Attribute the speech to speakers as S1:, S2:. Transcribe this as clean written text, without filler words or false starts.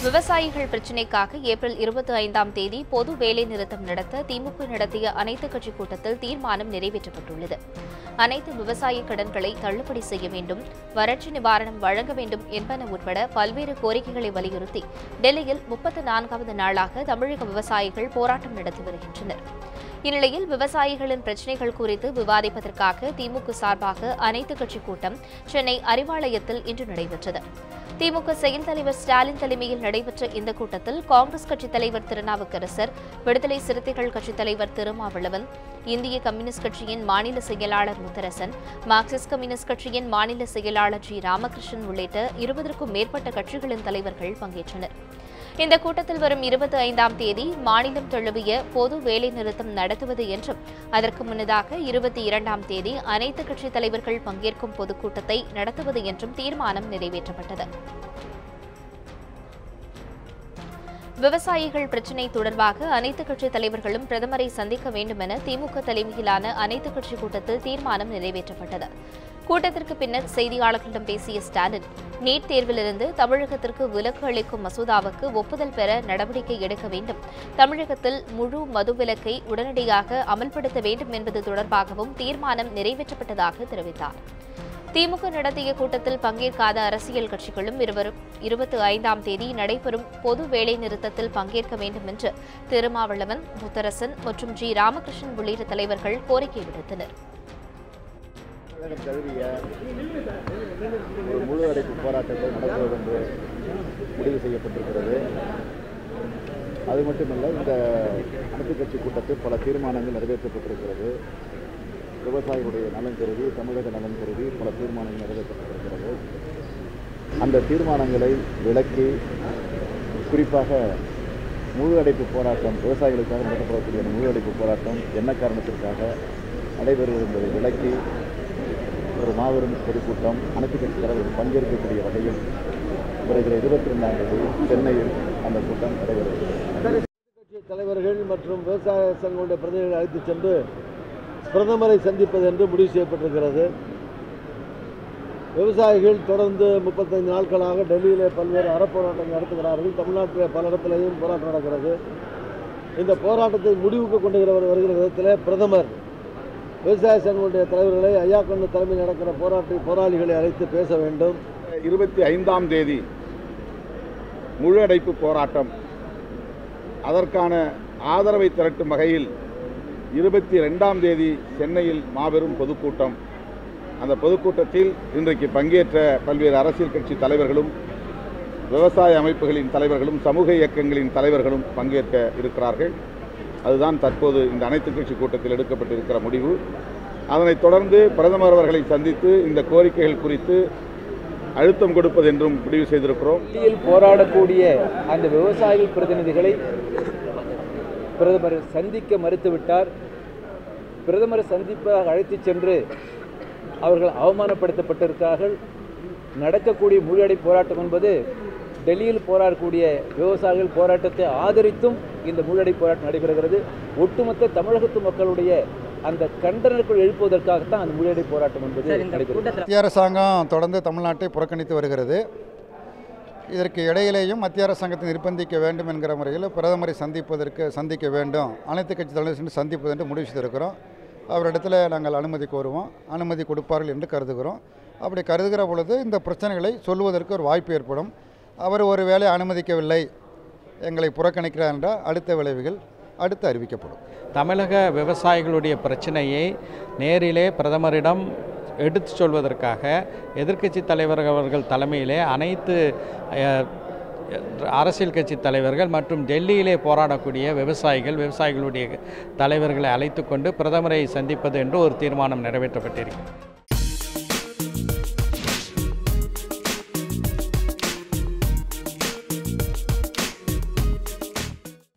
S1: விவசாயிகள் பிரச்சினைக்காக ஏப்ரல் 25ஆம் தேதி பொது வேலை நிறுத்தம் நடத்த திமுக நடத்திய அனைத்துக் கட்சி கூட்டத்தில் தீர்மானம் நிறைவேற்றப்பட்டுள்ளது. அனைத்து விவசாய கடன்களை தள்ளுபடி செய்ய வேண்டும், வறட்சி நிவாரணம் வழங்க வேண்டும் என்பன உட்பட பல்வேறு கோரிக்கைகளை வலியுறுத்தி டெல்லியில் 34வது நாளாக தமிழக விவசாயிகள் போராட்டம் நடத்தி வருகின்றனர். இந்நிலையில் விவசாயிகளின் பிரச்சினைகள் குறித்து விவாதிப்பதற்காக திமுக சார்பாக அனைத்துக் கட்சி கூட்டம் சென்னை அறிவாலயத்தில் இன்று நடைபெற்றது. திமுக செயல் தலைவர் ஸ்டாலின் தலைமையில் நடைபெற்ற இந்த கூட்டத்தில் காங்கிரஸ் கட்சித் தலைவர் திருநாவுக்கரசர், விடுதலை சிறுத்தைகள் கட்சித் தலைவர் திருமாவளவன், இந்திய கம்யூனிஸ்ட் கட்சியின் மாநில செயலாளர் முத்தரசன், மார்க்சிஸ்ட் கம்யூனிஸ்ட் கட்சியின் மாநில செயலாளர் ஜி. ராமகிருஷ்ணன் உள்ளிட்ட 20க்கும் மேற்பட்ட கட்சிகளின் தலைவர்கள் பங்கேற்றனர். இந்த கூட்டத்தில் வரும் 25ஆம் தேதி மாநிலம் தழுவிய பொது வேலை நிறுத்தம் நடத்துவது என்றும், அதற்கு முன்னதாக 22ஆம் தேதி அனைத்து கட்சித் தலைவர்கள் பங்கேற்கும் பொதுக்கூட்டத்தை நடத்துவது என்றும் தீர்மானம் நிறைவேற்றப்பட்டது. விவசாயிகள் பிரச்சினை தொடர்பாக அனைத்துக் கட்சித் தலைவர்களும் பிரதமரை சந்திக்க வேண்டும் என திமுக தலைமையிலான அனைத்துக் கட்சி கூட்டத்தில் தீர்மானம் நிறைவேற்றப்பட்டது. கூட்டத்திற்கு பின்னர் செய்தியாளர்களிடம் பேசிய ஸ்டாலின், நீட் தேர்விலிருந்து தமிழகத்திற்கு விலக்கு அளிக்கும் மசோதாவுக்கு ஒப்புதல் பெற நடவடிக்கை எடுக்க வேண்டும், தமிழகத்தில் முழு மதுவிலக்கை உடனடியாக அமல்படுத்த வேண்டும் என்பது தொடர்பாகவும் தீர்மானம் நிறைவேற்றப்பட்டதாக தெரிவித்தார். திமுக நடத்திய கூட்டத்தில் பங்கேற்காத அரசியல் கட்சிகளும் 25ஆம் தேதி நடைபெறும் பொது வேலை நிறுத்தத்தில் பங்கேற்க வேண்டும் என்று திருமாவளவன், முத்தரசன் மற்றும் ஜி. ராமகிருஷ்ணன் உள்ளிட்ட தலைவர்கள் கோரிக்கை விடுத்தனர்.
S2: முழு அடைப்பு போராட்டத்தை நடத்துவது என்று முடிவு செய்யப்பட்டிருக்கிறது. அது மட்டுமல்ல, இந்த அனைத்துக் கட்சி கூட்டத்தில் பல தீர்மானங்கள் நிறைவேற்றப்பட்டிருக்கிறது. விவசாயிகளுடைய நலன் கருதி, தமிழக நலன் கருதி பல தீர்மானங்கள் நிறைவேற்றப்பட்டிருக்கிறது. அந்த தீர்மானங்களை விளக்கி, குறிப்பாக முழு அடைப்பு போராட்டம், விவசாயிகளுக்காக நடத்தப்படக்கூடிய முழு அடைப்பு போராட்டம் என்ன காரணத்திற்காக நடைபெறுவது என்பதை விளக்கி ஒரு மாபெரும் பொதுக்கூட்டம் அனைத்துக் கட்சி தலைவர்கள் பங்கேற்கக்கூடிய வகையில் வருகிற 22ஆம் தேதி சென்னையில் அந்த கூட்டம் நடைபெறுகிறது. கட்சி தலைவர்கள் மற்றும் விவசாய சங்கங்களுடைய பிரதிநிதிகளை அழைத்துச் சென்று பிரதமரை சந்திப்பது என்று முடிவு செய்யப்பட்டிருக்கிறது. விவசாயிகள் தொடர்ந்து 35 நாட்களாக டெல்லியிலே பல்வேறு அறப்போராட்டங்கள் நடத்துகிறார்கள். தமிழ்நாட்டில் பல இடத்திலேயும் போராட்டம் நடக்கிறது. இந்த போராட்டத்தை முடிவுக்கு கொண்டு வருகிற விதத்தில் பிரதமர் விவசாய சங்கங்களுடைய தலைவர்களை, ஐயா கண்ணு தலைமையில் நடக்கிற போராளிகளை அழைத்து பேச வேண்டும்.
S3: 25ஆம் தேதி முழு அடைப்பு போராட்டம், அதற்கான ஆதரவை திரட்டும் வகையில் 22ஆம் தேதி சென்னையில் மாபெரும் பொதுக்கூட்டம். அந்த பொதுக்கூட்டத்தில் இன்றைக்கு பங்கேற்ற பல்வேறு அரசியல் கட்சி தலைவர்களும், விவசாய அமைப்புகளின் தலைவர்களும், சமூக இயக்கங்களின் தலைவர்களும் பங்கேற்க இருக்கிறார்கள். அதுதான் தற்போது இந்த அனைத்துக் கட்சி கூட்டத்தில் எடுக்கப்பட்டிருக்கிற முடிவு. அதனைத் தொடர்ந்து பிரதமர் அவர்களை சந்தித்து இந்த கோரிக்கைகள் குறித்து அழுத்தம் கொடுப்பது என்றும் முடிவு செய்திருக்கிறோம்.
S4: டெல்லியில் போராடக்கூடிய அந்த விவசாயிகள் பிரதிநிதிகளை பிரதமர் சந்திக்க மறுத்துவிட்டார். பிரதமரை சந்திப்பாக அழைத்துச் சென்று அவர்கள் அவமானப்படுத்தப்பட்டிருக்கிறார்கள். நடக்கக்கூடிய முழுஅடை போராட்டம் என்பது டெல்லியில் போராடக்கூடிய விவசாயிகள் போராட்டத்தை ஆதரித்தும் இந்த முழுஅடை போராட்டம் நடைபெறுகிறது. ஒட்டுமொத்த தமிழகத்து மக்களுடைய அந்த கண்டனங்கள் எழுப்புவதற்காகத்தான் அந்த முழுஅடை போராட்டம் என்பது நடைபெறுகிறது.
S5: மத்திய அரசாங்கம் தொடர்ந்து தமிழ்நாட்டை புறக்கணித்து வருகிறது. இதற்கு இடையிலேயும் மத்திய அரசாங்கத்தை நிர்பந்திக்க வேண்டும் என்கிற முறையில் பிரதமரை சந்திக்க வேண்டும், அனைத்து கட்சி தலைவர்கள் சென்று சந்திப்பது என்று முடிவு செய்திருக்கிறோம். அவரிடத்தில் நாங்கள் அனுமதி கோருவோம், அனுமதி கொடுப்பார்கள் என்று கருதுகிறோம். அப்படி கருதுகிற பொழுது இந்த பிரச்சனைகளை சொல்வதற்கு ஒரு வாய்ப்பு ஏற்படும். அவர் ஒரு வேளை அனுமதிக்கவில்லை, எங்களை புறக்கணிக்கிறார் என்றால் அடுத்த விளைவுகள் அடுத்து அறிவிக்கப்படும்.
S6: தமிழக விவசாயிகளுடைய பிரச்சனையை நேரிலே பிரதமரிடம் எடுத்துச் சொல்வதற்காக எதிர்க்கட்சி தலைவர்கள் அவர்கள் தலைமையிலே அனைத்து அரசியல் கட்சி தலைவர்கள் மற்றும் டெல்லியிலே போராடக்கூடிய விவசாயிகளுடைய தலைவர்களை அழைத்து கொண்டு பிரதமரை சந்திப்பது என்று ஒரு தீர்மானம் நிறைவேற்றப்பட்டிருக்கிறது.